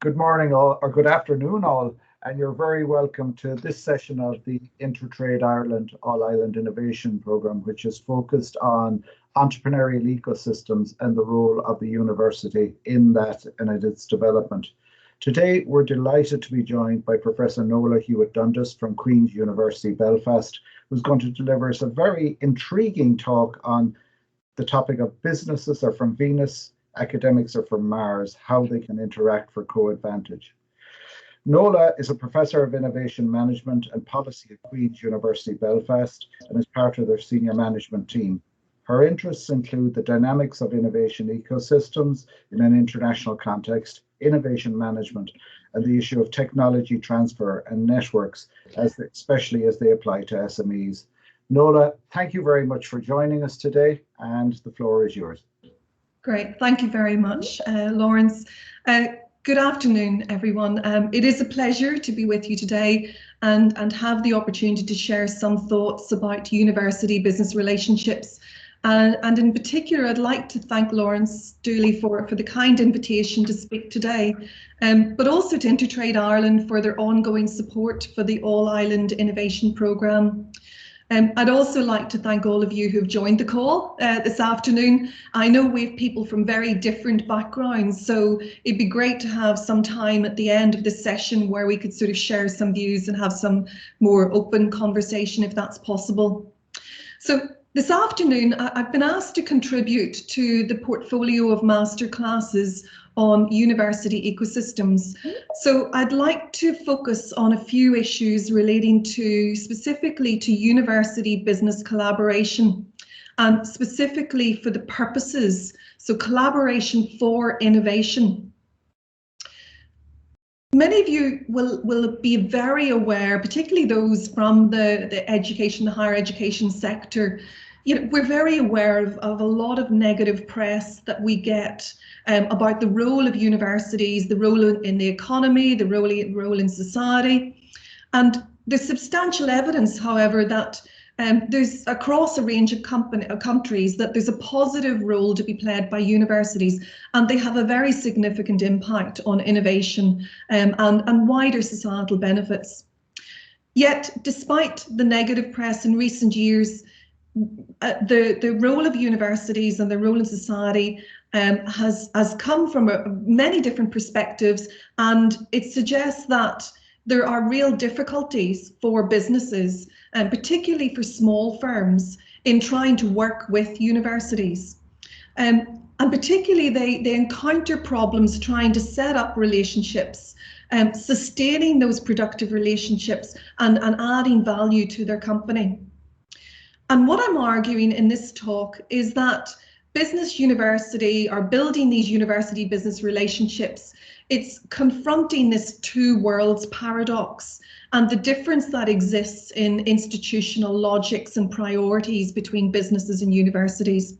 Good morning all, or good afternoon all, and you're very welcome to this session of the Intertrade Ireland All-Island Innovation Programme, which is focused on entrepreneurial ecosystems and the role of the university in that and in its development. Today, we're delighted to be joined by Professor Nola Hewitt Dundas from Queen's University Belfast, who's going to deliver us a very intriguing talk on the topic of businesses are from Venus, academics are from Mars, how they can interact for co-advantage. Nola is a professor of innovation management and policy at Queen's University Belfast and is part of their senior management team. Her interests include the dynamics of innovation ecosystems in an international context, innovation management, and the issue of technology transfer and networks, especially as they apply to SMEs. Nola, thank you very much for joining us today, and the floor is yours. Great, thank you very much, Lawrence. Good afternoon, everyone. It is a pleasure to be with you today and have the opportunity to share some thoughts about university business relationships. And in particular, I'd like to thank Lawrence Dooley for the kind invitation to speak today, but also to Intertrade Ireland for their ongoing support for the All-Island Innovation Programme. I'd also like to thank all of you who've joined the call this afternoon. I know we have people from very different backgrounds, so it'd be great to have some time at the end of this session where we could sort of share some views and have some more open conversation if that's possible. So this afternoon, I've been asked to contribute to the portfolio of masterclasses on university ecosystems. So I'd like to focus on a few issues relating to specifically to university business collaboration and specifically for the purposes, so collaboration for innovation. Many of you will be very aware, particularly those from the education, the higher education sector. You know, we're very aware of a lot of negative press that we get about the role of universities, the role in the economy, the role in society. And there's substantial evidence, however, that there's across a range of countries that there's a positive role to be played by universities, and they have a very significant impact on innovation and wider societal benefits. Yet, despite the negative press in recent years, the role of universities and the role in society has come from many different perspectives, and it suggests that there are real difficulties for businesses, and particularly for small firms, in trying to work with universities. And particularly they encounter problems trying to set up relationships, sustaining those productive relationships and adding value to their company. And what I'm arguing in this talk is that business university or building these university business relationships, it's confronting this two worlds paradox and the difference that exists in institutional logics and priorities between businesses and universities.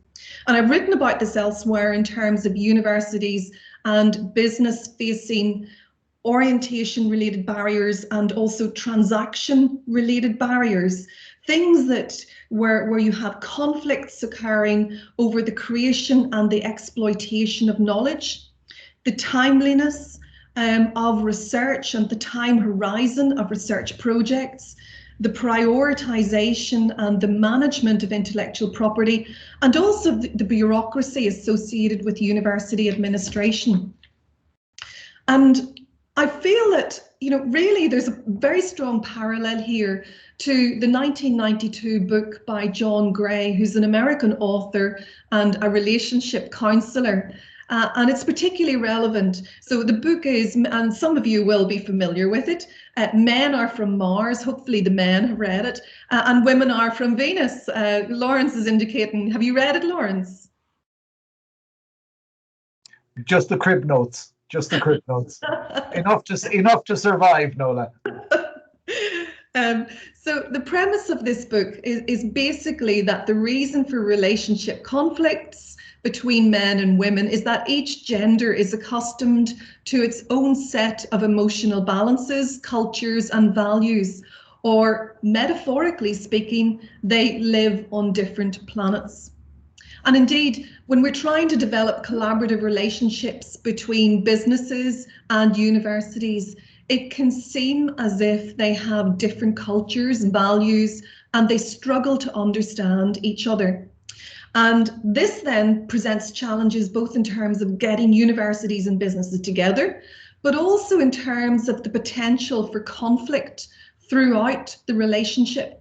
And I've written about this elsewhere in terms of universities and business facing orientation related barriers and also transaction related barriers. Things that where you have conflicts occurring over the creation and the exploitation of knowledge, the timeliness of research and the time horizon of research projects, the prioritization and the management of intellectual property, and also the bureaucracy associated with university administration. And I feel that, you know, really there's a very strong parallel here to the 1992 book by John Gray, who's an American author and a relationship counselor. And it's particularly relevant. So the book is, and some of you will be familiar with it, Men Are From Mars, hopefully the men have read it, and Women Are From Venus. Lawrence is indicating, have you read it, Lawrence? Just the crib notes. Just the crib notes. enough to survive, Nola. So the premise of this book is basically that the reason for relationship conflicts between men and women is that each gender is accustomed to its own set of emotional balances, cultures, and values, or metaphorically speaking, they live on different planets. And indeed, when we're trying to develop collaborative relationships between businesses and universities, it can seem as if they have different cultures, values, and they struggle to understand each other. And this then presents challenges both in terms of getting universities and businesses together, but also in terms of the potential for conflict throughout the relationship.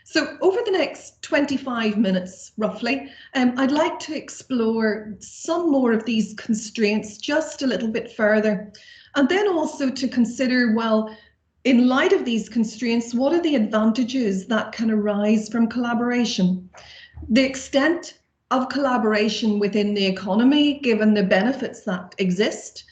So over the next 25 minutes, roughly, I'd like to explore some more of these constraints just a little bit further, and then also to consider, well, in light of these constraints, what are the advantages that can arise from collaboration? The extent of collaboration within the economy, given the benefits that exist,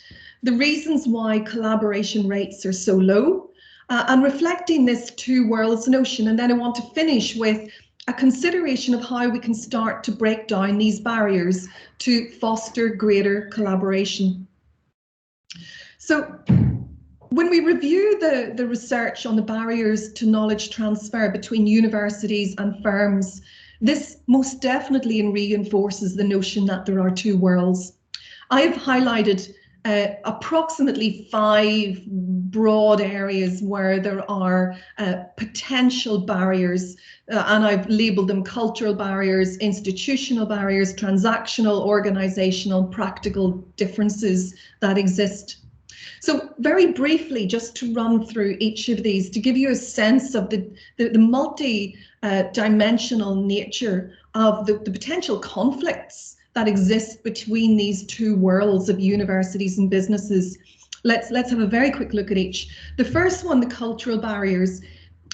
the reasons why collaboration rates are so low, and reflecting this two worlds notion. And then I want to finish with a consideration of how we can start to break down these barriers to foster greater collaboration. So when we review the research on the barriers to knowledge transfer between universities and firms, this most definitely reinforces the notion that there are two worlds. I have highlighted approximately 5 broad areas where there are potential barriers, and I've labelled them cultural barriers, institutional barriers, transactional, organisational, practical differences that exist. So very briefly, just to run through each of these to give you a sense of the multi-dimensional nature of the potential conflicts that exist between these two worlds of universities and businesses. Let's have a very quick look at each. The first one, the cultural barriers.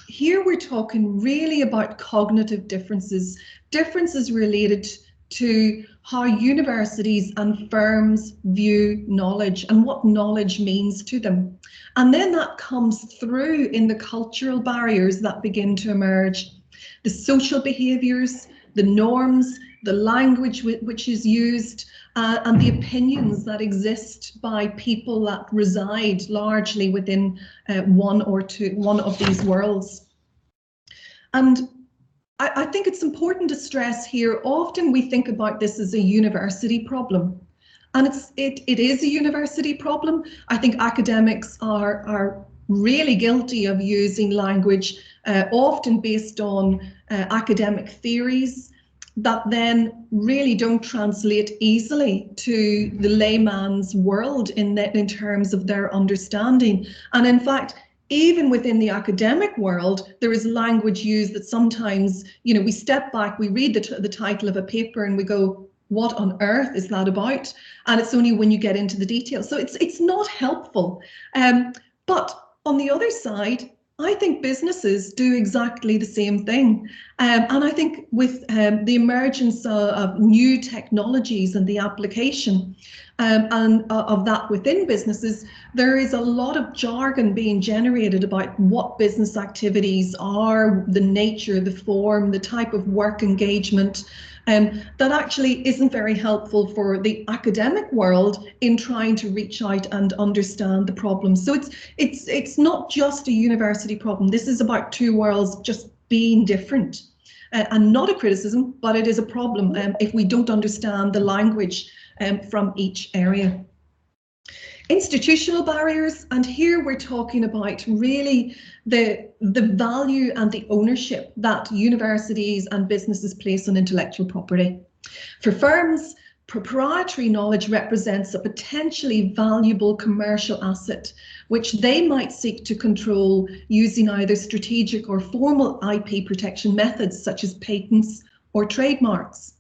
Here we're talking really about cognitive differences, differences related to how universities and firms view knowledge and what knowledge means to them. And then that comes through in the cultural barriers that begin to emerge. The social behaviours, the norms, the language which is used, and the opinions that exist by people that reside largely within one of these worlds. And I think it's important to stress here, often we think about this as a university problem. And it is a university problem. I think academics are really guilty of using language often based on academic theories that then really don't translate easily to the layman's world in terms of their understanding. And in fact, even within the academic world, there is language used that sometimes, we step back, we read the title of a paper and we go, what on earth is that about? And it's only when you get into the details. So it's not helpful. But on the other side, I think businesses do exactly the same thing. And I think with the emergence of new technologies and the application and of that within businesses, there is a lot of jargon being generated about what business activities are, the nature, the form, the type of work engagement, that actually isn't very helpful for the academic world in trying to reach out and understand the problem. So it's not just a university problem. This is about two worlds just being different, and not a criticism, but it is a problem if we don't understand the language from each area. Institutional barriers, and here we're talking about really the value and the ownership that universities and businesses place on intellectual property. For firms, proprietary knowledge represents a potentially valuable commercial asset, which they might seek to control using either strategic or formal IP protection methods such as patents or trademarks.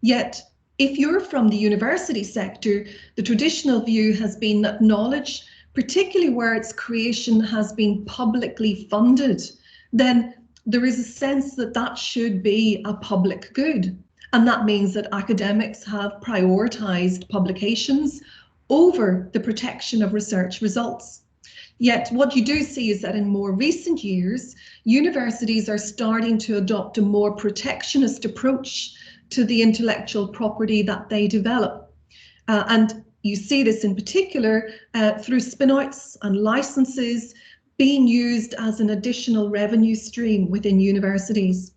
Yet, if you're from the university sector, the traditional view has been that knowledge, particularly where its creation has been publicly funded, then there is a sense that that should be a public good. And that means that academics have prioritised publications over the protection of research results. Yet what you do see is that in more recent years, universities are starting to adopt a more protectionist approach to the intellectual property that they develop. And you see this in particular through spin-outs and licenses being used as an additional revenue stream within universities.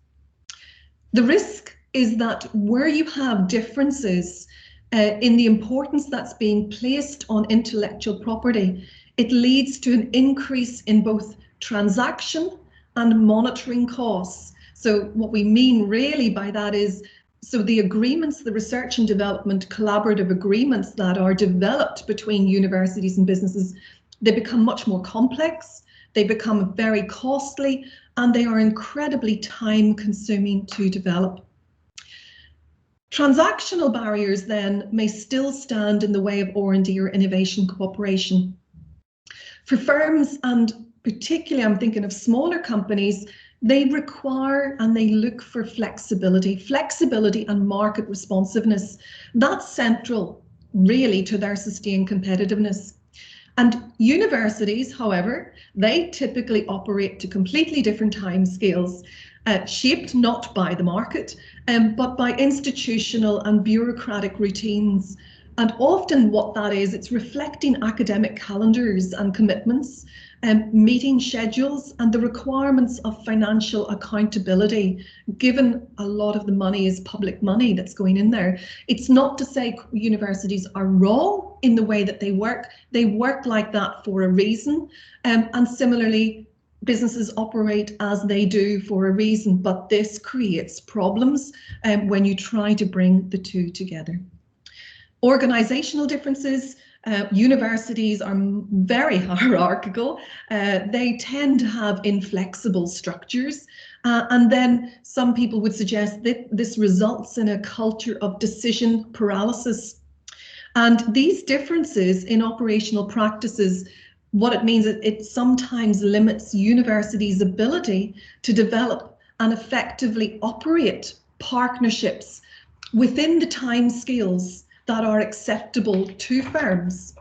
The risk is that where you have differences in the importance that's being placed on intellectual property, it leads to an increase in both transaction and monitoring costs. So what we mean really by that is, so the agreements, the research and development collaborative agreements that are developed between universities and businesses, they become much more complex, they become very costly, and they are incredibly time consuming to develop. Transactional barriers then may still stand in the way of R&D or innovation cooperation. For firms, and particularly I'm thinking of smaller companies, they require and they look for flexibility and market responsiveness. That's central really to their sustained competitiveness. And universities, however, they typically operate to completely different timescales, shaped not by the market, but by institutional and bureaucratic routines. And often what that is, it's reflecting academic calendars and commitments, meeting schedules, and the requirements of financial accountability, given a lot of the money is public money that's going in there. It's not to say universities are wrong in the way that they work like that for a reason, and similarly, businesses operate as they do for a reason, but this creates problems when you try to bring the two together. Organizational differences. Universities are very hierarchical. They tend to have inflexible structures. And then some people would suggest that this results in a culture of decision paralysis. And these differences in operational practices, what it means is it sometimes limits universities' ability to develop and effectively operate partnerships within the timescales that are acceptable to firms.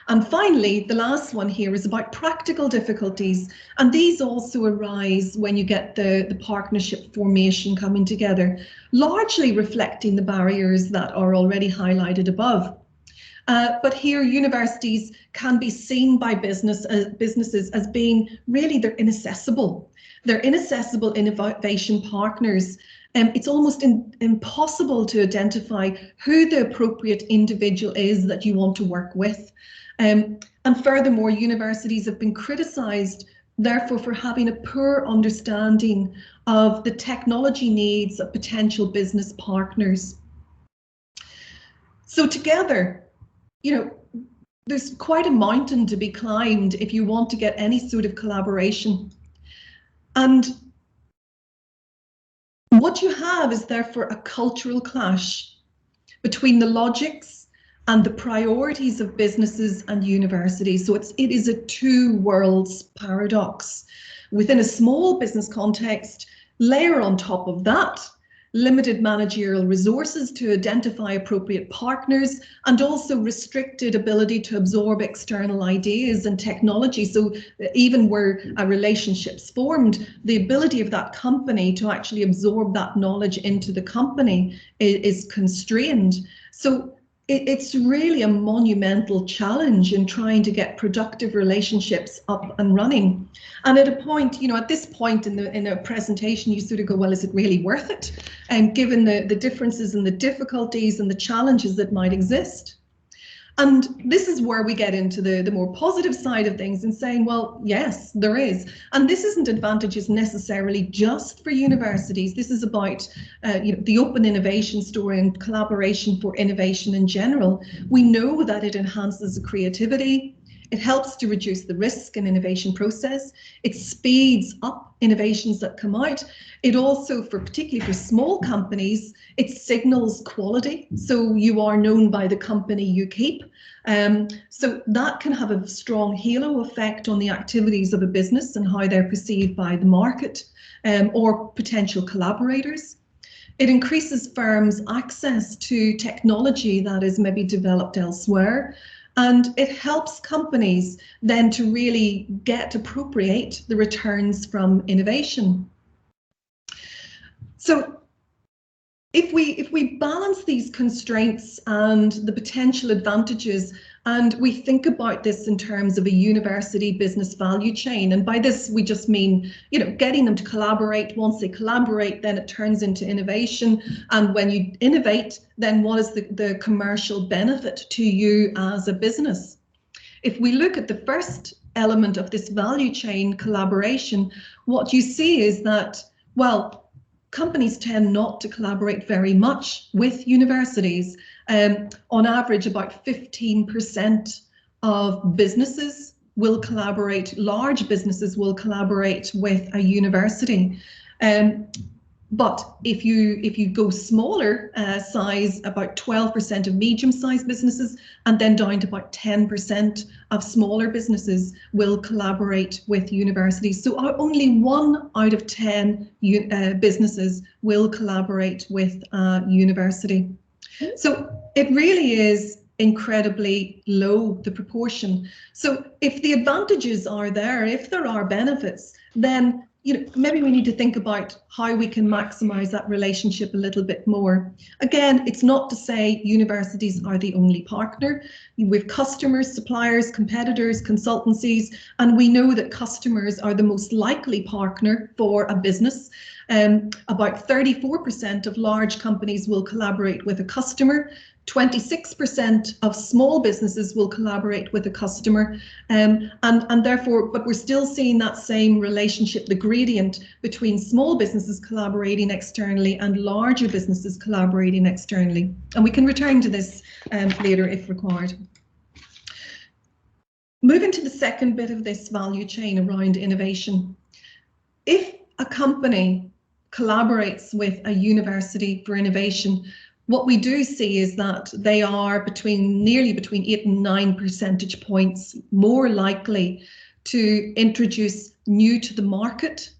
And finally, the last one here is about practical difficulties. And these also arise when you get the partnership formation coming together, largely reflecting the barriers that are already highlighted above. But here, universities can be seen by businesses as being really, they're inaccessible. They're inaccessible innovation partners. It's almost impossible to identify who the appropriate individual is that you want to work with. And furthermore, universities have been criticised, therefore, for having a poor understanding of the technology needs of potential business partners. So together, you know, there's quite a mountain to be climbed if you want to get any sort of collaboration. And what you have is therefore a cultural clash between the logics and the priorities of businesses and universities. So it is a two worlds paradox. Within a small business context, layer on top of that limited managerial resources to identify appropriate partners, and also restricted ability to absorb external ideas and technology. So even where a relationship's formed, the ability of that company to actually absorb that knowledge into the company is constrained. So it's really a monumental challenge in trying to get productive relationships up and running. And at a point, you know, at this point in a presentation, you sort of go, well, is it really worth it? And given the differences and the difficulties and the challenges that might exist. And this is where we get into the more positive side of things and saying, well, yes, there is. And this isn't advantages necessarily just for universities. This is about you know, the open innovation story and collaboration for innovation in general. We know that it enhances the creativity. It helps to reduce the risk in innovation process. It speeds up innovations that come out. It also, particularly for small companies, it signals quality. So you are known by the company you keep. So that can have a strong halo effect on the activities of a business and how they're perceived by the market or potential collaborators. It increases firms' access to technology that is maybe developed elsewhere. And it helps companies then to really appropriate the returns from innovation. So if we balance these constraints and the potential advantages And we think about this in terms of a university business value chain. And by this, we just mean, getting them to collaborate. Once they collaborate, then it turns into innovation. And when you innovate, then what is the commercial benefit to you as a business? If we look at the first element of this value chain, collaboration, what you see is that, well, companies tend not to collaborate very much with universities. On average, about 15% of businesses will collaborate, large businesses will collaborate with a university. But if you go smaller size, about 12% of medium-sized businesses, and then down to about 10% of smaller businesses will collaborate with universities. So only 1 out of 10 businesses will collaborate with a university. So it really is incredibly low, the proportion. So if the advantages are there, if there are benefits, then maybe we need to think about how we can maximize that relationship a little bit more. Again, it's not to say universities are the only partner. We've customers, suppliers, competitors, consultancies, and we know that customers are the most likely partner for a business. About 34% of large companies will collaborate with a customer. 26% of small businesses will collaborate with a customer, and therefore, but we're still seeing that same relationship, the gradient between small businesses collaborating externally and larger businesses collaborating externally. And we can return to this later if required. Moving to the second bit of this value chain around innovation. If a company collaborates with a university for innovation, what we do see is that they are nearly between 8 and 9 percentage points more likely to introduce new to the market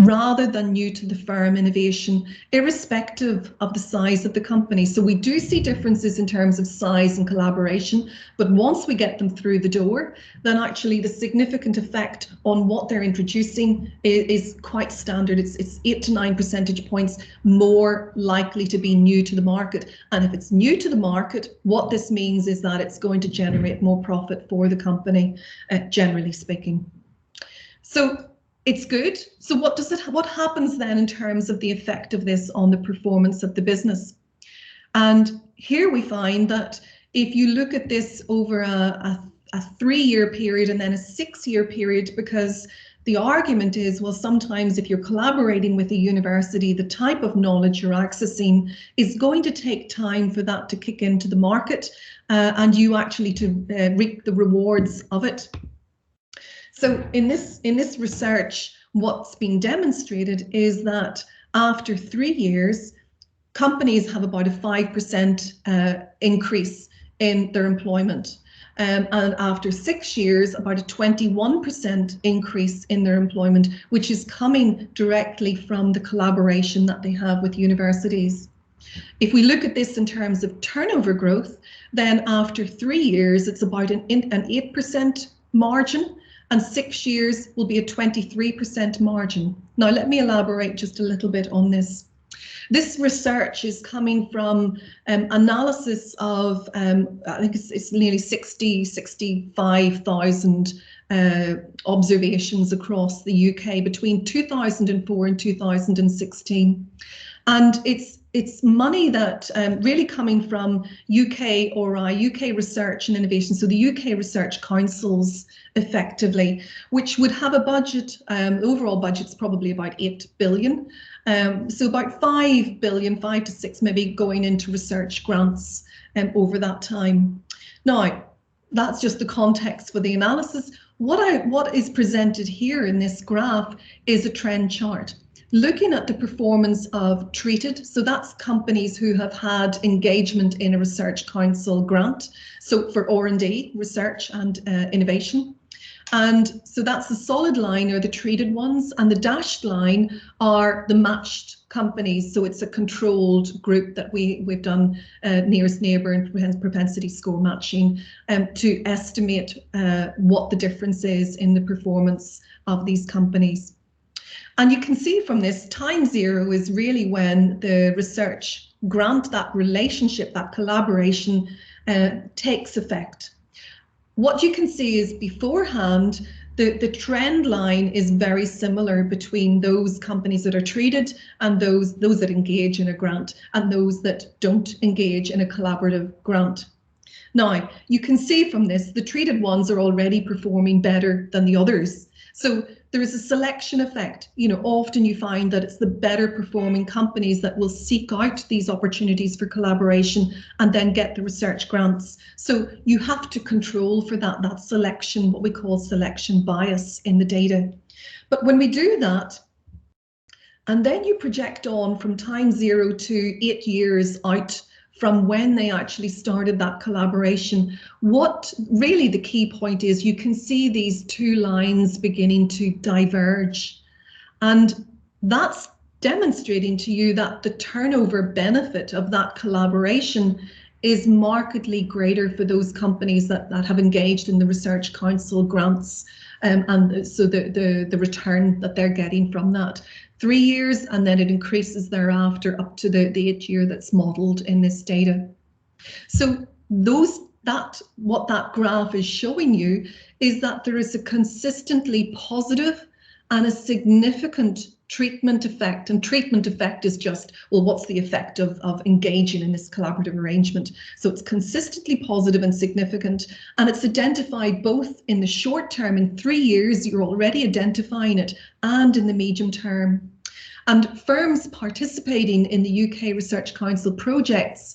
rather than new to the firm innovation, irrespective of the size of the company. So we do see differences in terms of size and collaboration, but once we get them through the door, then actually the significant effect on what they're introducing is quite standard. It's 8 to 9 percentage points more likely to be new to the market. And if it's new to the market, what this means is that it's going to generate more profit for the company, generally speaking. So it's good. So what happens then in terms of the effect of this on the performance of the business? And here we find that if you look at this over a 3-year period and then a 6-year period, because the argument is, well, sometimes if you're collaborating with a university, the type of knowledge you're accessing is going to take time for that to kick into the market and you actually to reap the rewards of it. So in this research, what's being demonstrated is that after 3 years, companies have about a 5% increase in their employment. And after 6 years, about a 21% increase in their employment, which is coming directly from the collaboration that they have with universities. If we look at this in terms of turnover growth, then after 3 years, it's about an 8% margin. And 6 years will be a 23% margin. Now, let me elaborate just a little bit on this. This research is coming from analysis of, I think it's nearly 65,000 observations across the UK between 2004 and 2016. And it's money that really coming from UK Research and Innovation, so the UK Research Councils effectively, which would have a budget, overall budget's probably about 8 billion. So about 5 to 6 maybe going into research grants over that time. Now, that's just the context for the analysis. What is presented here in this graph is a trend chart. Looking at the performance of treated, so that's companies who have had engagement in a research council grant, so for R&D, research and innovation. And so that's the solid line are the treated ones, and the dashed line are the matched companies. So it's a controlled group that we've done nearest neighbour and propensity score matching to estimate what the difference is in the performance of these companies. And you can see from this, time zero is really when the research grant, that relationship, that collaboration takes effect. what you can see is beforehand, the trend line is very similar between those companies that are treated and those that engage in a grant and those that don't engage in a collaborative grant. Now, you can see from this, the treated ones are already performing better than the others. So there is a selection effect. You know, often you find that it's the better performing companies that will seek out these opportunities for collaboration and then get the research grants. So you have to control for that selection, what we call selection bias in the data. But when we do that, and then you project on from time 0 to 8 years out from when they actually started that collaboration, what really the key point is, you can see these two lines beginning to diverge. And that's demonstrating to you that the turnover benefit of that collaboration is markedly greater for those companies that have engaged in the Research Council grants. And so the return that they're getting from that. 3 years, and then it increases thereafter up to the 8 year that's modelled in this data. So what that graph is showing you is that there is a consistently positive and a significant treatment effect. And treatment effect is just, well, what's the effect of engaging in this collaborative arrangement? So it's consistently positive and significant, and it's identified both in the short term, in 3 years, you're already identifying it, and in the medium term. And firms participating in the UK Research Council projects,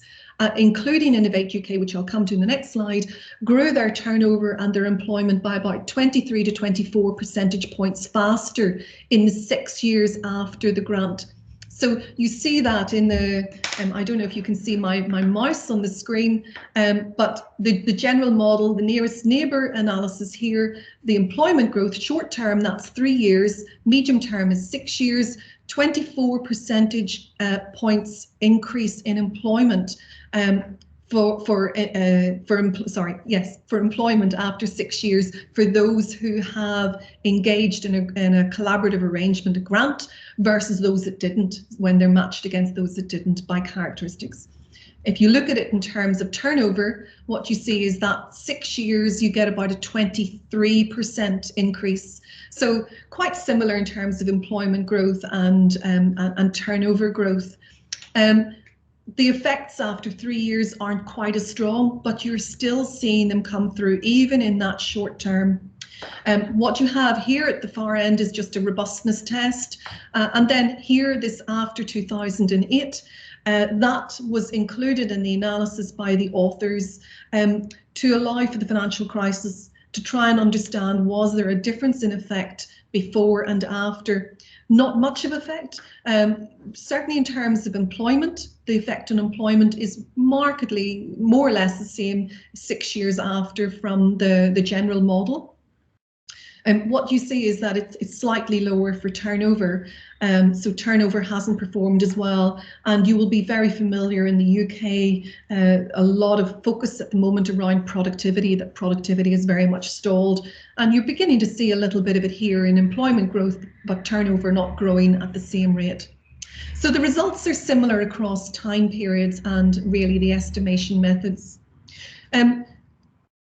including Innovate UK, which I'll come to in the next slide, grew their turnover and their employment by about 23 to 24 percentage points faster in the 6 years after the grant. So you see that in the, I don't know if you can see my mouse on the screen, but the general model, the nearest neighbour analysis here, the employment growth, short term, that's 3 years, medium term is 6 years, 24 percentage points increase in employment for employment after 6 years for those who have engaged in a collaborative arrangement, a grant, versus those that didn't, when they're matched against those that didn't by characteristics. If you look at it in terms of turnover, what you see is that 6 years you get about a 23% increase. So quite similar in terms of employment growth and turnover growth. The effects after 3 years aren't quite as strong, but you're still seeing them come through even in that short term. What you have here at the far end is just a robustness test. And then here, this after 2008, that was included in the analysis by the authors to allow for the financial crisis, to try and understand, was there a difference in effect before and after? Not much of effect. Certainly in terms of employment, the effect on employment is markedly more or less the same 6 years after from the general model. And what you see is that it's slightly lower for turnover. So turnover hasn't performed as well. And you will be very familiar in the UK, a lot of focus at the moment around productivity, that productivity is very much stalled. And you're beginning to see a little bit of it here in employment growth, but turnover not growing at the same rate. So the results are similar across time periods and really the estimation methods.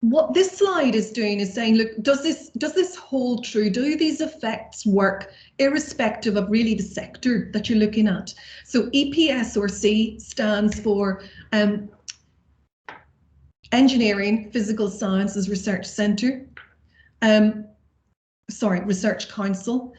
What this slide is doing is saying, look, does this hold true? Do these effects work irrespective of really the sector that you're looking at? So EPSRC stands for Engineering Physical Sciences Research Centre. Research Council.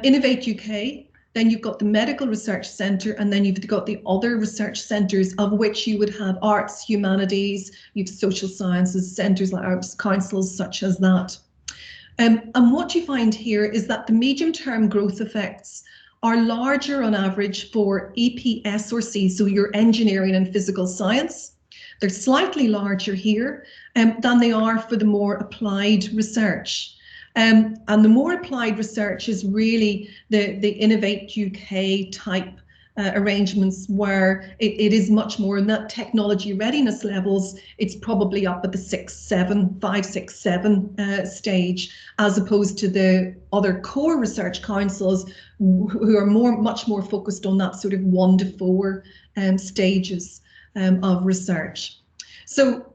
Innovate UK. Then you've got the Medical Research Centre, and then you've got the other research centres, of which you would have arts, humanities, you've social sciences centres like arts councils such as that. And what you find here is that the medium-term growth effects are larger on average for EPSRC, so your engineering and physical science. They're slightly larger here than they are for the more applied research. And the more applied research is really the Innovate UK type arrangements, where it is much more in that technology readiness levels. It's probably up at the 5, 6, 7 stage, as opposed to the other core research councils who are much more focused on that sort of 1 to 4 stages of research. So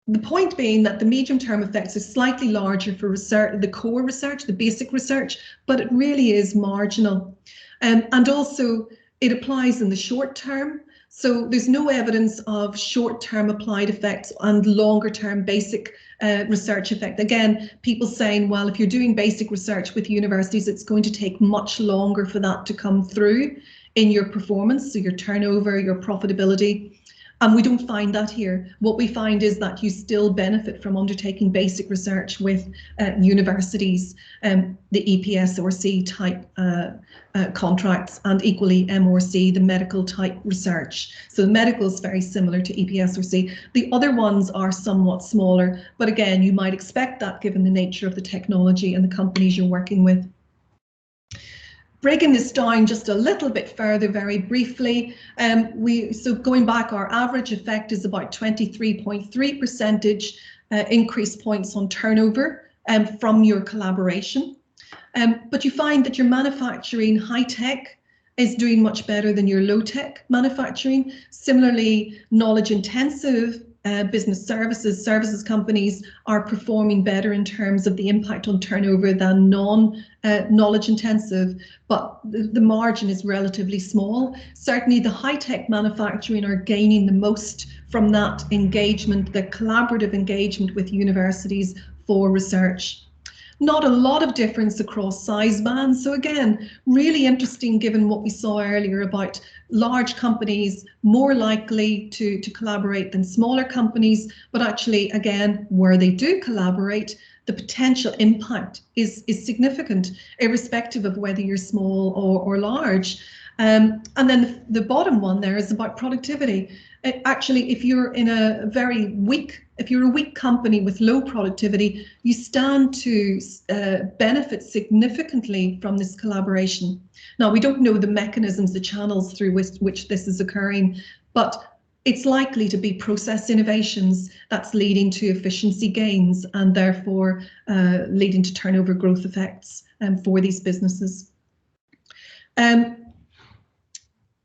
The point being that the medium-term effects are slightly larger for research, the core research, the basic research, but it really is marginal. And also it applies in the short term. So there's no evidence of short-term applied effects and longer-term basic research effect. Again, people saying, well, if you're doing basic research with universities, it's going to take much longer for that to come through in your performance, so your turnover, your profitability. And we don't find that here. What we find is that you still benefit from undertaking basic research with universities, the EPSRC type contracts, and equally MRC, the medical type research. So the medical is very similar to EPSRC. The other ones are somewhat smaller, but again, you might expect that given the nature of the technology and the companies you're working with. Breaking this down just a little bit further, very briefly, so going back, our average effect is about 23.3% increase points on turnover from your collaboration. But you find that your manufacturing high-tech is doing much better than your low-tech manufacturing. Similarly, knowledge-intensive business services companies are performing better in terms of the impact on turnover than non-knowledge intensive, but the margin is relatively small. Certainly the high-tech manufacturing are gaining the most from that engagement, the collaborative engagement with universities for research. Not a lot of difference across size bands. So again, really interesting given what we saw earlier about large companies more likely to collaborate than smaller companies, but actually, again, where they do collaborate, the potential impact is significant, irrespective of whether you're small or large. And then the bottom one there is about productivity. Actually, if you're in a if you're a weak company with low productivity, you stand to benefit significantly from this collaboration. Now, we don't know the mechanisms, the channels through which this is occurring, but it's likely to be process innovations that's leading to efficiency gains and therefore leading to turnover growth effects for these businesses.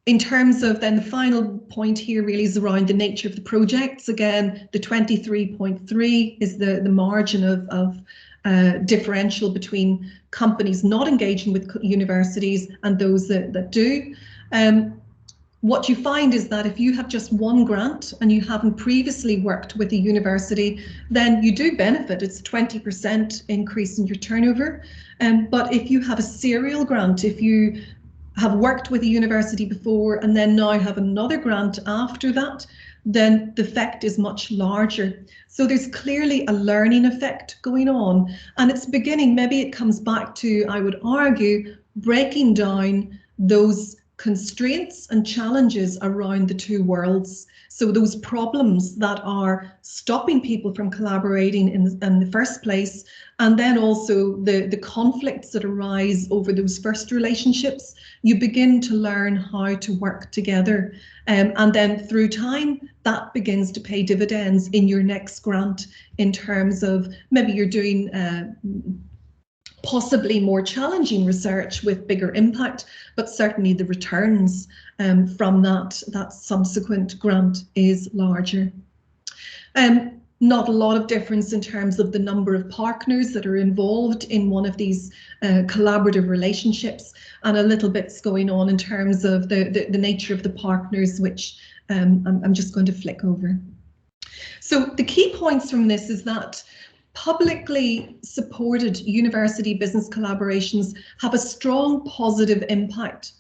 In terms of then the final point here really is around the nature of the projects. Again, the 23.3 is the margin of differential between companies not engaging with universities and those that do. What you find is that if you have just one grant and you haven't previously worked with a university, then you do benefit. It's a 20% increase in your turnover. But if you have a serial grant, if you have worked with a university before and then now have another grant after that, then the effect is much larger. So there's clearly a learning effect going on, and it's beginning, maybe it comes back to, I would argue, breaking down those constraints and challenges around the two worlds. So those problems that are stopping people from collaborating in the first place, and then also the conflicts that arise over those first relationships, you begin to learn how to work together. And then through time, that begins to pay dividends in your next grant in terms of maybe you're doing possibly more challenging research with bigger impact, but certainly the returns from that subsequent grant is larger. Not a lot of difference in terms of the number of partners that are involved in one of these collaborative relationships, and a little bit's going on in terms of the nature of the partners, which I'm just going to flick over. So the key points from this is that publicly supported university business collaborations have a strong positive impact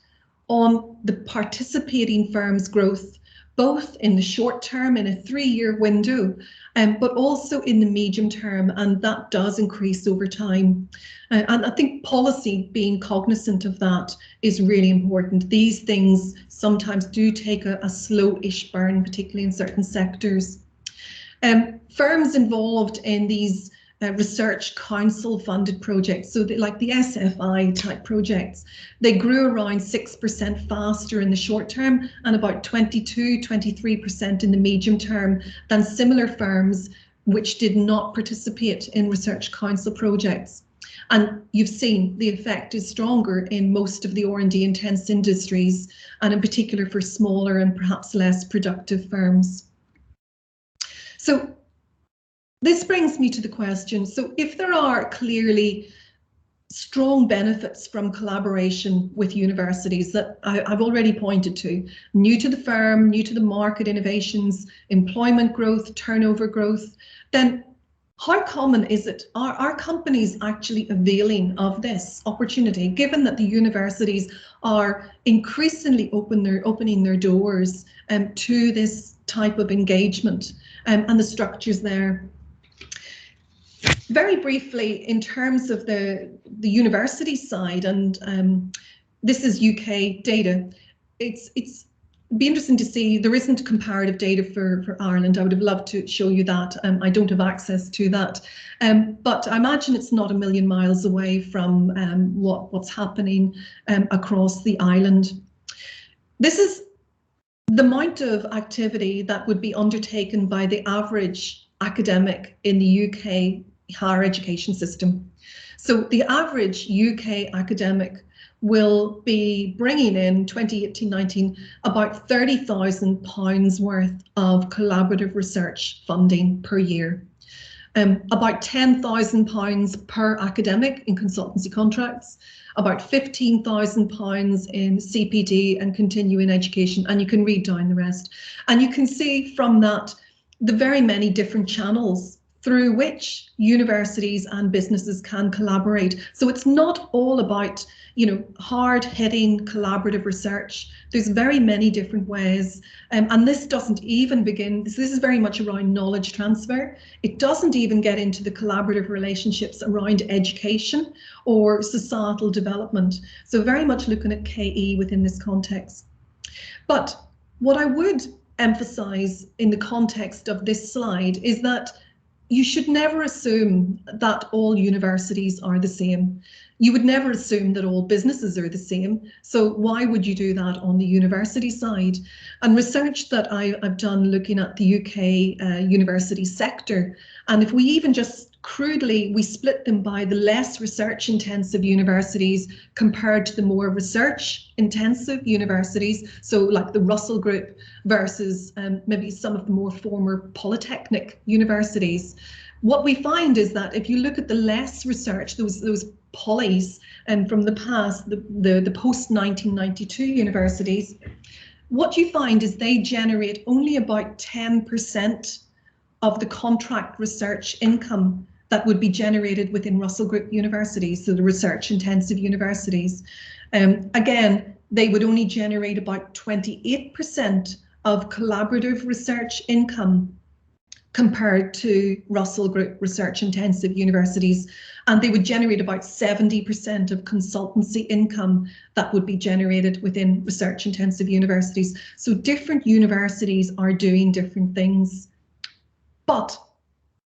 on the participating firms' growth, both in the short term, in a 3-year window, but also in the medium term, and that does increase over time. And I think policy, being cognizant of that, is really important. These things sometimes do take a slow-ish burn, particularly in certain sectors. Firms involved in these research council funded projects, so like the SFI type projects, they grew around 6% faster in the short term and about 22-23% in the medium term than similar firms which did not participate in research council projects. And you've seen the effect is stronger in most of the R&D intense industries, and in particular for smaller and perhaps less productive firms. So This brings me to the question, so if there are clearly strong benefits from collaboration with universities that I've already pointed to, new to the firm, new to the market innovations, employment growth, turnover growth, then how common is it? Are companies actually availing of this opportunity, given that the universities are increasingly opening their doors to this type of engagement and the structures there? Very briefly, in terms of the university side, and this is UK data, it's be interesting to see. There isn't comparative data for Ireland. I would have loved to show you that. I don't have access to that, but I imagine it's not a million miles away from what's happening across the island. This is the amount of activity that would be undertaken by the average academic in the UK higher education system. So the average UK academic will be bringing in 2018-19 about £30,000 worth of collaborative research funding per year. About £10,000 per academic in consultancy contracts, about £15,000 in CPD and continuing education, and you can read down the rest. And you can see from that the very many different channels through which universities and businesses can collaborate. So it's not all about, hard-hitting collaborative research. There's very many different ways, and this doesn't even begin, this is very much around knowledge transfer. It doesn't even get into the collaborative relationships around education or societal development. So very much looking at KE within this context. But what I would emphasize in the context of this slide is that you should never assume that all universities are the same. You would never assume that all businesses are the same. So why would you do that on the university side? And research that I've done looking at the UK university sector, and if we even just crudely, we split them by the less research intensive universities compared to the more research intensive universities. So like the Russell Group versus maybe some of the more former polytechnic universities. What we find is that if you look at the less research, those polys from the past, the post-1992 universities, what you find is they generate only about 10% of the contract research income that would be generated within Russell Group universities, so the research intensive universities. Again, they would only generate about 28% of collaborative research income compared to Russell Group research intensive universities, and they would generate about 70% of consultancy income that would be generated within research intensive universities. So different universities are doing different things. But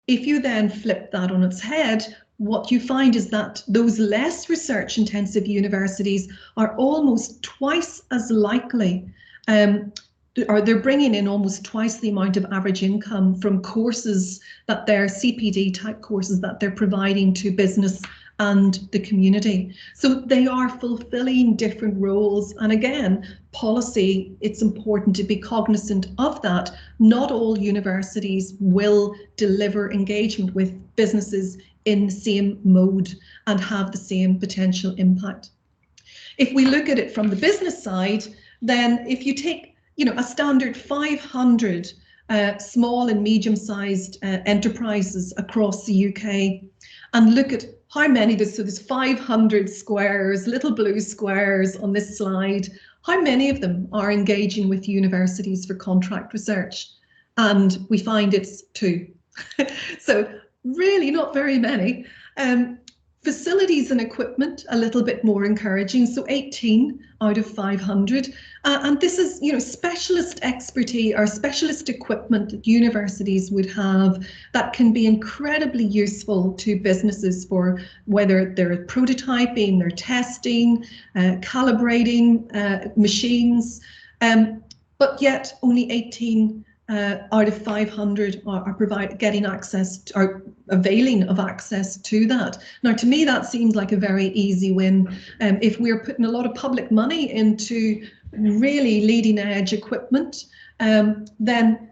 if you then flip that on its head, what you find is that those less research intensive universities are almost twice as likely, or they're bringing in almost twice the amount of average income from courses that they're CPD type courses that they're providing to business and the community. So they are fulfilling different roles. And again, policy, it's important to be cognizant of that. Not all universities will deliver engagement with businesses in the same mode and have the same potential impact. If we look at it from the business side, then if you take a standard 500 small and medium-sized enterprises across the UK and look at how many, so there's 500 squares, little blue squares on this slide, how many of them are engaging with universities for contract research? And we find it's 2. So really not very many. Facilities and equipment, a little bit more encouraging, so 18 out of 500. And this is, specialist expertise or specialist equipment that universities would have that can be incredibly useful to businesses for whether they're prototyping, they're testing, calibrating machines, but yet only 18 out of 500 are getting access to, or availing of access to that. Now, to me, that seems like a very easy win. If we're putting a lot of public money into really leading edge equipment, then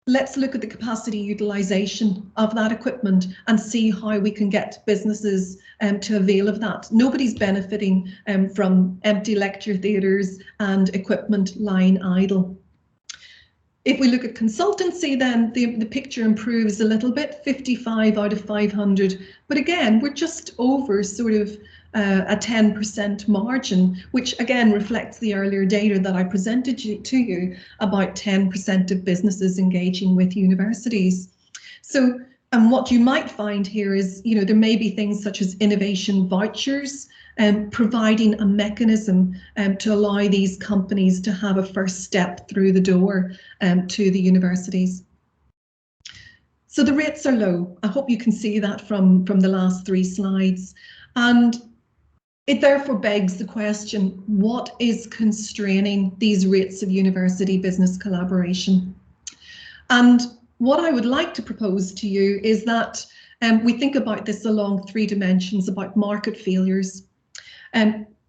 let's look at the capacity utilization of that equipment and see how we can get businesses to avail of that. Nobody's benefiting from empty lecture theatres and equipment lying idle. If we look at consultancy, then the picture improves a little bit, 55 out of 500. But again, we're just over sort of a 10% margin, which again reflects the earlier data that I presented to you about 10% of businesses engaging with universities. So, and what you might find here is, you know, there may be things such as innovation vouchers, providing a mechanism to allow these companies to have a first step through the door to the universities. So the rates are low. I hope you can see that from the last 3 slides. And it therefore begs the question, what is constraining these rates of university business collaboration? And what I would like to propose to you is that we think about this along 3 dimensions, about market failures.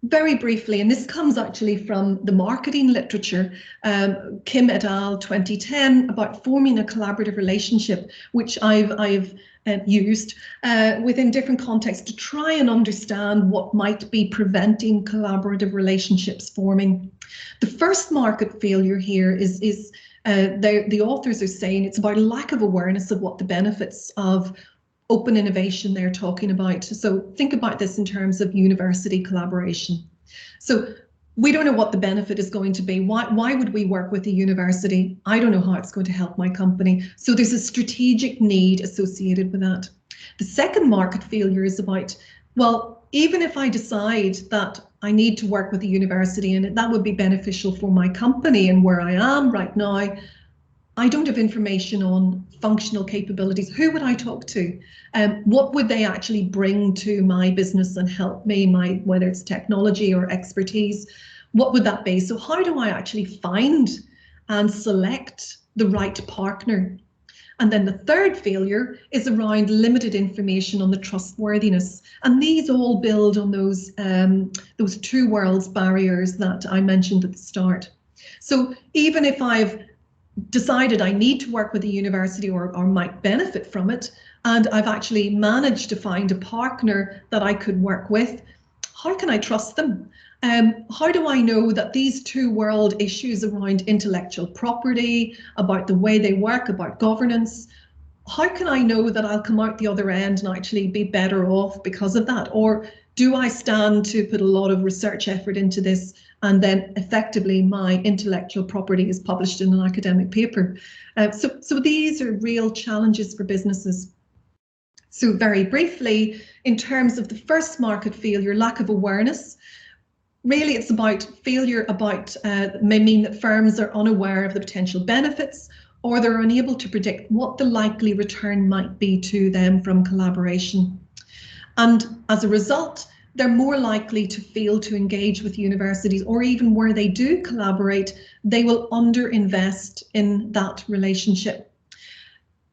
Very briefly, and this comes actually from the marketing literature, Kim et al. 2010, about forming a collaborative relationship, which I've used within different contexts to try and understand what might be preventing collaborative relationships forming. The first market failure here is the authors are saying it's about a lack of awareness of what the benefits of open innovation they're talking about. So think about this in terms of university collaboration. So we don't know what the benefit is going to be. Why would we work with a university? I don't know how it's going to help my company. So there's a strategic need associated with that. The second market failure is about, well, even if I decide that I need to work with a university and that would be beneficial for my company and where I am right now, I don't have information on functional capabilities. Who would I talk to? What would they actually bring to my business and help me, whether it's technology or expertise? What would that be? So how do I actually find and select the right partner? And then the third failure is around limited information on the trustworthiness. And these all build on those 2 worlds barriers that I mentioned at the start. So even if I've decided I need to work with a university or might benefit from it, and I've actually managed to find a partner that I could work with, how can I trust them? How do I know that these 2 world issues around intellectual property, about the way they work, about governance, how can I know that I'll come out the other end and actually be better off because of that? Or do I stand to put a lot of research effort into this and then effectively my intellectual property is published in an academic paper? So these are real challenges for businesses. So very briefly, in terms of the first market failure, lack of awareness, really it's about failure may mean that firms are unaware of the potential benefits, or they're unable to predict what the likely return might be to them from collaboration. And as a result, they're more likely to fail to engage with universities, or even where they do collaborate, they will underinvest in that relationship.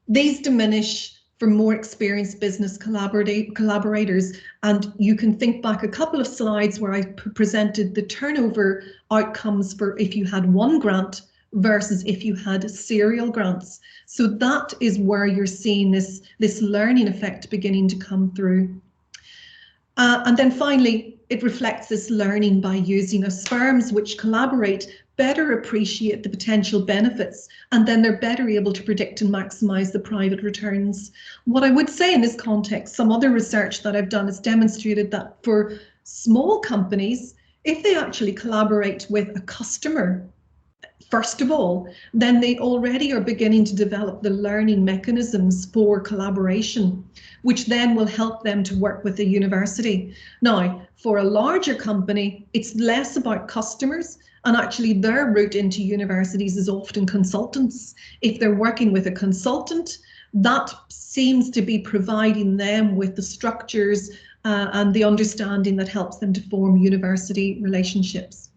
These diminish for more experienced business collaborators, and you can think back a couple of slides where I presented the turnover outcomes for if you had 1 grant versus if you had serial grants. So that is where you're seeing this learning effect beginning to come through. And then finally, it reflects this learning by using as firms which collaborate better appreciate the potential benefits, and then they're better able to predict and maximize the private returns. What I would say in this context, some other research that I've done has demonstrated that for small companies, if they actually collaborate with a customer, first of all, then they already are beginning to develop the learning mechanisms for collaboration, which then will help them to work with the university. Now, for a larger company, it's less about customers, and actually their route into universities is often consultants. If they're working with a consultant, that seems to be providing them with the structures and the understanding that helps them to form university relationships.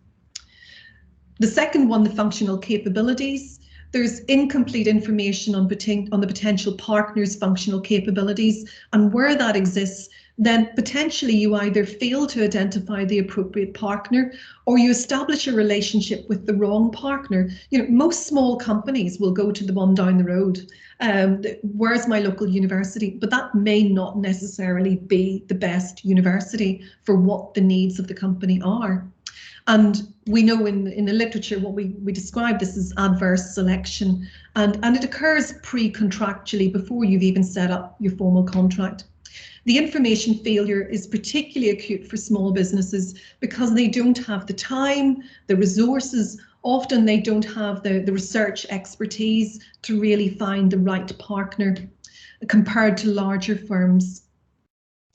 The second one, the functional capabilities. There's incomplete information on the potential partners' functional capabilities, and where that exists, then potentially you either fail to identify the appropriate partner or you establish a relationship with the wrong partner. Most small companies will go to the one down the road. Where's my local university? But that may not necessarily be the best university for what the needs of the company are. And we know in the literature what we describe this as adverse selection, and it occurs pre-contractually before you've even set up your formal contract. The information failure is particularly acute for small businesses because they don't have the time, the resources, often they don't have the research expertise to really find the right partner compared to larger firms.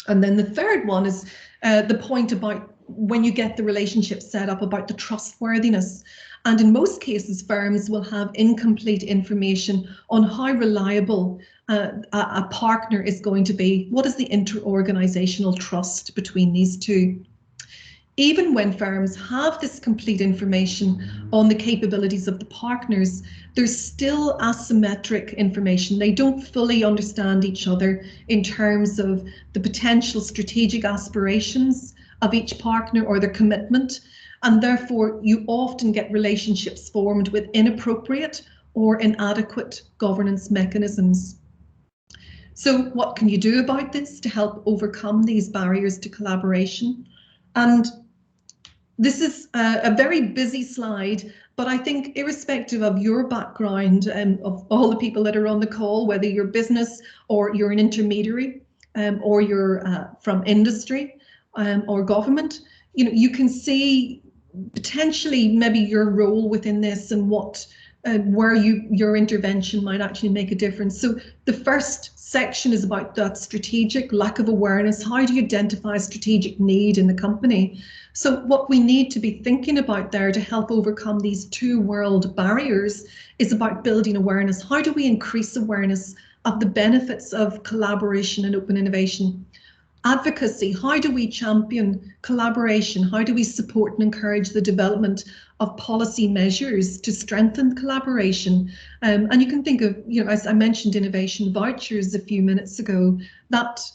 And then the third one is the point about when you get the relationship set up, about the trustworthiness. And in most cases, firms will have incomplete information on how reliable a partner is going to be. What is the inter-organizational trust between these two? Even when firms have this complete information on the capabilities of the partners, there's still asymmetric information. They don't fully understand each other in terms of the potential strategic aspirations of each partner or their commitment. And therefore, you often get relationships formed with inappropriate or inadequate governance mechanisms. So what can you do about this to help overcome these barriers to collaboration? And this is a very busy slide, but I think irrespective of your background and of all the people that are on the call, whether you're business or you're an intermediary or you're from industry or government, you can see potentially maybe your role within this and what where your intervention might actually make a difference. So the first section is about that strategic lack of awareness. How do you identify strategic need in the company? So what we need to be thinking about there to help overcome these two world barriers is about building awareness. How do we increase awareness of the benefits of collaboration and open innovation? Advocacy, how do we champion collaboration? How do we support and encourage the development of policy measures to strengthen collaboration? And you can think of, as I mentioned, innovation vouchers a few minutes ago, that's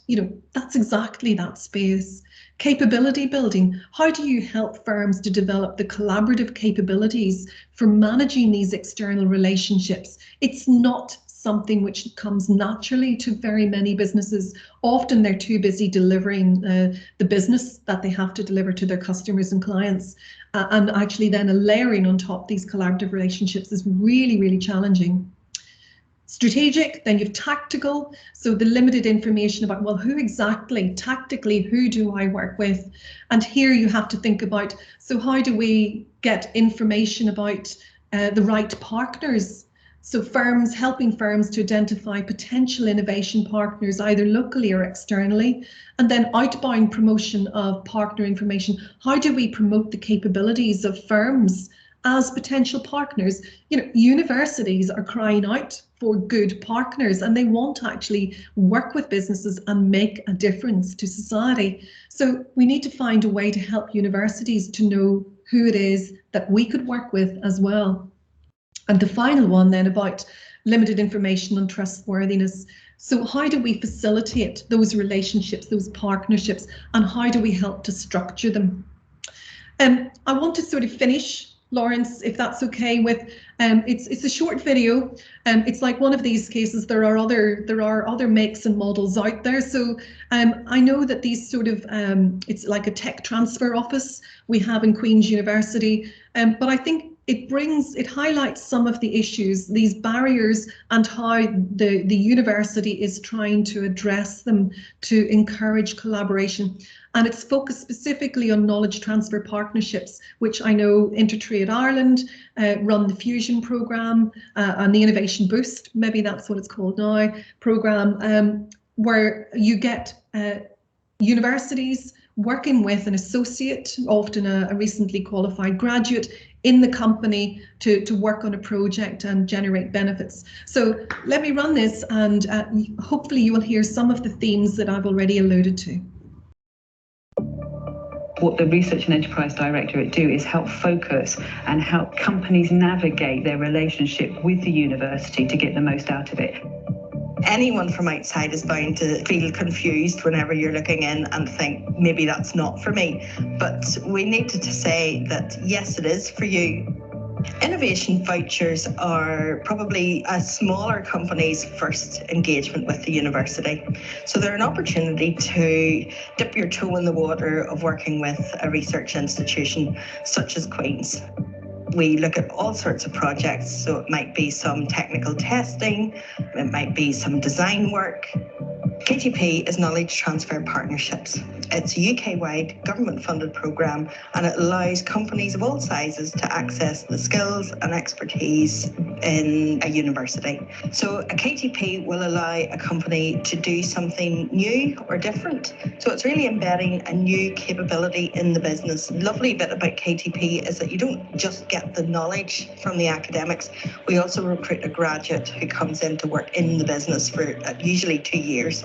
exactly that space. Capability building, how do you help firms to develop the collaborative capabilities for managing these external relationships? It's not something which comes naturally to very many businesses. Often they're too busy delivering the business that they have to deliver to their customers and clients. And actually then layering on top these collaborative relationships is really, really challenging. Strategic, then you've tactical. So the limited information about, well, who exactly, tactically, who do I work with? And here you have to think about, so how do we get information about the right partners? So helping firms to identify potential innovation partners, either locally or externally, and then outbound promotion of partner information. How do we promote the capabilities of firms as potential partners? Universities are crying out for good partners and they want to actually work with businesses and make a difference to society. So we need to find a way to help universities to know who it is that we could work with as well. And the final one then about limited information and trustworthiness. So how do we facilitate those relationships, those partnerships, and how do we help to structure them? I want to sort of finish, Lawrence, if that's okay, with it's a short video. It's like one of these cases. There are other makes and models out there. So I know that these sort of it's like a tech transfer office we have in Queen's University, but I think it highlights some of the issues, these barriers, and how the university is trying to address them to encourage collaboration. And it's focused specifically on knowledge transfer partnerships, which I know Intertrade Ireland run the Fusion programme and the Innovation Boost, maybe that's what it's called now, programme, where you get universities working with an associate, often a recently qualified graduate, in the company to work on a project and generate benefits. So let me run this and hopefully you will hear some of the themes that I've already alluded to. What the Research and Enterprise Directorate do is help focus and help companies navigate their relationship with the university to get the most out of it. Anyone from outside is bound to feel confused whenever you're looking in and think, maybe that's not for me. But we need to say that, yes, it is for you. Innovation vouchers are probably a smaller company's first engagement with the university. So they're an opportunity to dip your toe in the water of working with a research institution such as Queen's. We look at all sorts of projects, so it might be some technical testing, it might be some design work. KTP is Knowledge Transfer Partnerships. It's a UK-wide government-funded programme, and it allows companies of all sizes to access the skills and expertise in a university. So a KTP will allow a company to do something new or different. So it's really embedding a new capability in the business. The lovely bit about KTP is that you don't just get the knowledge from the academics. We also recruit a graduate who comes in to work in the business for usually 2 years.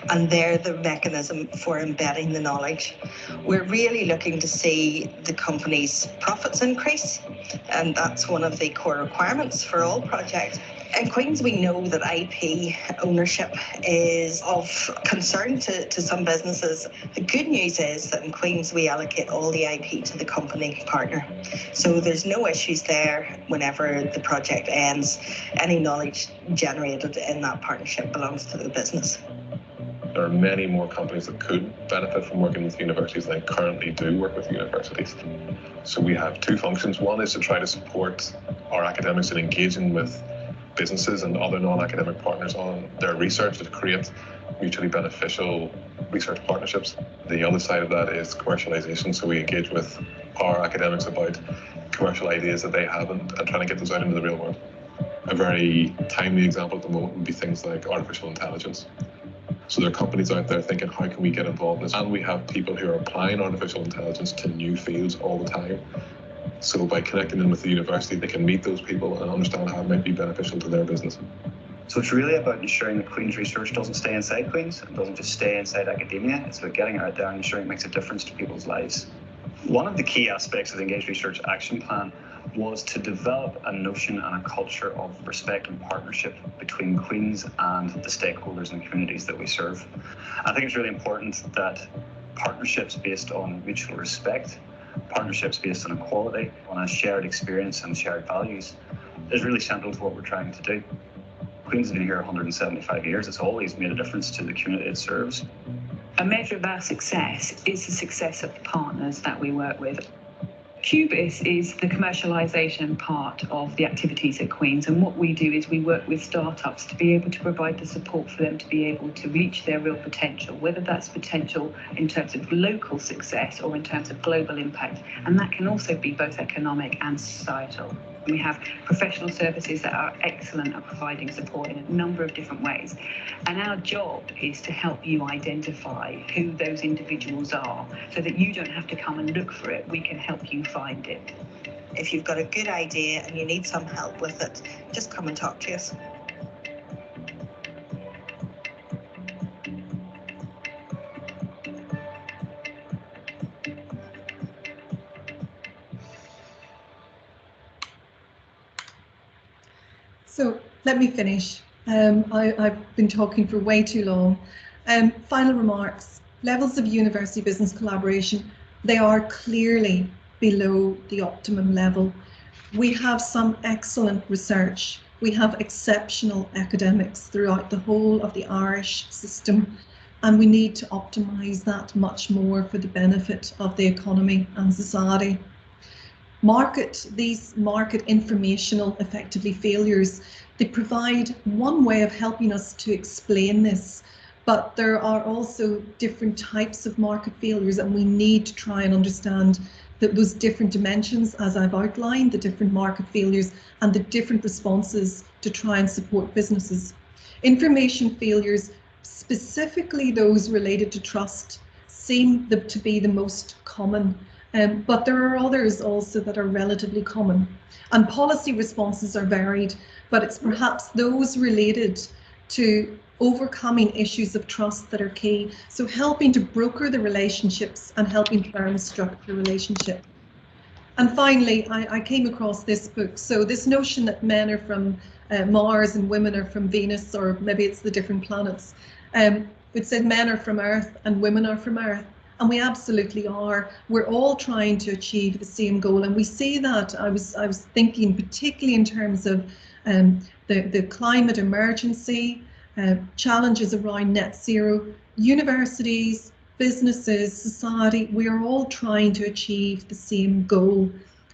And they're the mechanism for embedding the knowledge. We're really looking to see the company's profits increase, and that's one of the core requirements for all projects. In Queen's, we know that IP ownership is of concern to some businesses. The good news is that in Queen's, we allocate all the IP to the company partner. So there's no issues there whenever the project ends. Any knowledge generated in that partnership belongs to the business. There are many more companies that could benefit from working with universities than currently do work with universities. So we have two functions. One is to try to support our academics in engaging with businesses and other non-academic partners on their research to create mutually beneficial research partnerships. The other side of that is commercialization. So we engage with our academics about commercial ideas that they have and trying to get those out into the real world. A very timely example at the moment would be things like artificial intelligence. So there are companies out there thinking, how can we get involved in this? And we have people who are applying artificial intelligence to new fields all the time. So by connecting them with the university, they can meet those people and understand how it might be beneficial to their business. So it's really about ensuring that Queen's research doesn't stay inside Queen's and doesn't just stay inside academia. It's about getting it out there and ensuring it makes a difference to people's lives. One of the key aspects of the Engaged Research Action Plan was to develop a notion and a culture of respect and partnership between Queen's and the stakeholders and communities that we serve. I think it's really important that partnerships based on mutual respect, partnerships based on equality, on a shared experience and shared values is really central to what we're trying to do. Queen's has been here 175 years. It's always made a difference to the community it serves. A measure of our success is the success of the partners that we work with. Cubis is the commercialisation part of the activities at Queen's, and what we do is we work with startups to be able to provide the support for them to be able to reach their real potential, whether that's potential in terms of local success or in terms of global impact, and that can also be both economic and societal. We have professional services that are excellent at providing support in a number of different ways. And our job is to help you identify who those individuals are so that you don't have to come and look for it. We can help you find it. If you've got a good idea and you need some help with it, just come and talk to us. So let me finish. I've been talking for way too long. Final remarks. Levels of university business collaboration, they are clearly below the optimum level. We have some excellent research. We have exceptional academics throughout the whole of the Irish system, and we need to optimise that much more for the benefit of the economy and society. These market informational, effectively, failures, they provide one way of helping us to explain this, but there are also different types of market failures, and we need to try and understand that those different dimensions, as I've outlined, the different market failures and the different responses to try and support businesses. Information failures, specifically those related to trust, seem to be the most common. But there are others also that are relatively common. And policy responses are varied, but it's perhaps those related to overcoming issues of trust that are key. So helping to broker the relationships and helping firms structure relationship. And finally, I came across this book. So this notion that men are from Mars and women are from Venus, or maybe it's the different planets. It said men are from Earth and women are from Earth. And we absolutely are. We're all trying to achieve the same goal. And we see that, I was thinking particularly in terms of the climate emergency, challenges around net zero, universities, businesses, society, we are all trying to achieve the same goal.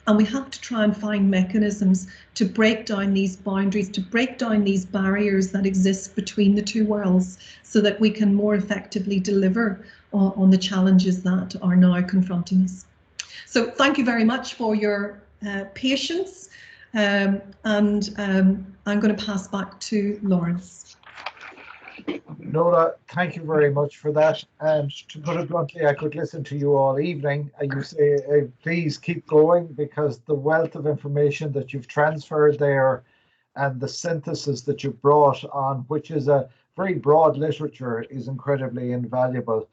And we have to try and find mechanisms to break down these boundaries, to break down these barriers that exist between the two worlds, so that we can more effectively deliver on the challenges that are now confronting us. So thank you very much for your patience. I'm going to pass back to Lawrence. Nola, thank you very much for that. And to put it bluntly, I could listen to you all evening. You say, please keep going, because the wealth of information that you've transferred there and the synthesis that you've brought on, which is a very broad literature, is incredibly invaluable.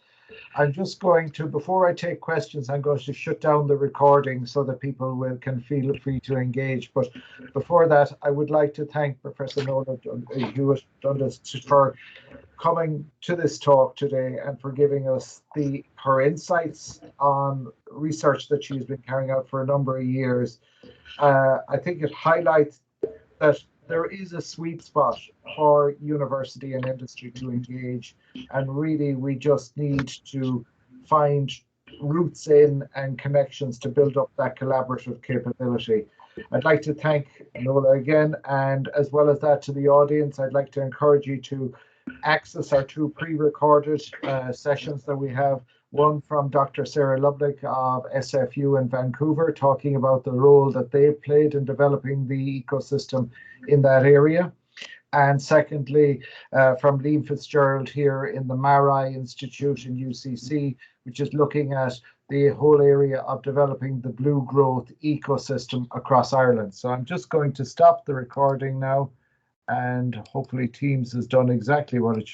I'm just going to, before I take questions, I'm going to shut down the recording so that people can feel free to engage. But before that, I would like to thank Professor Nola Hewitt Dundas for coming to this talk today and for giving us her insights on research that she's been carrying out for a number of years. I think it highlights that there is a sweet spot for university and industry to engage, and really we just need to find roots in and connections to build up that collaborative capability. I'd like to thank Nola again, and as well as that, to the audience, I'd like to encourage you to access our two pre-recorded sessions that we have. One from Dr. Sarah Lubnick of SFU in Vancouver, talking about the role that they've played in developing the ecosystem in that area. And secondly, from Liam Fitzgerald here in the Marai Institute in UCC, which is looking at the whole area of developing the blue growth ecosystem across Ireland. So I'm just going to stop the recording now, and hopefully Teams has done exactly what it should.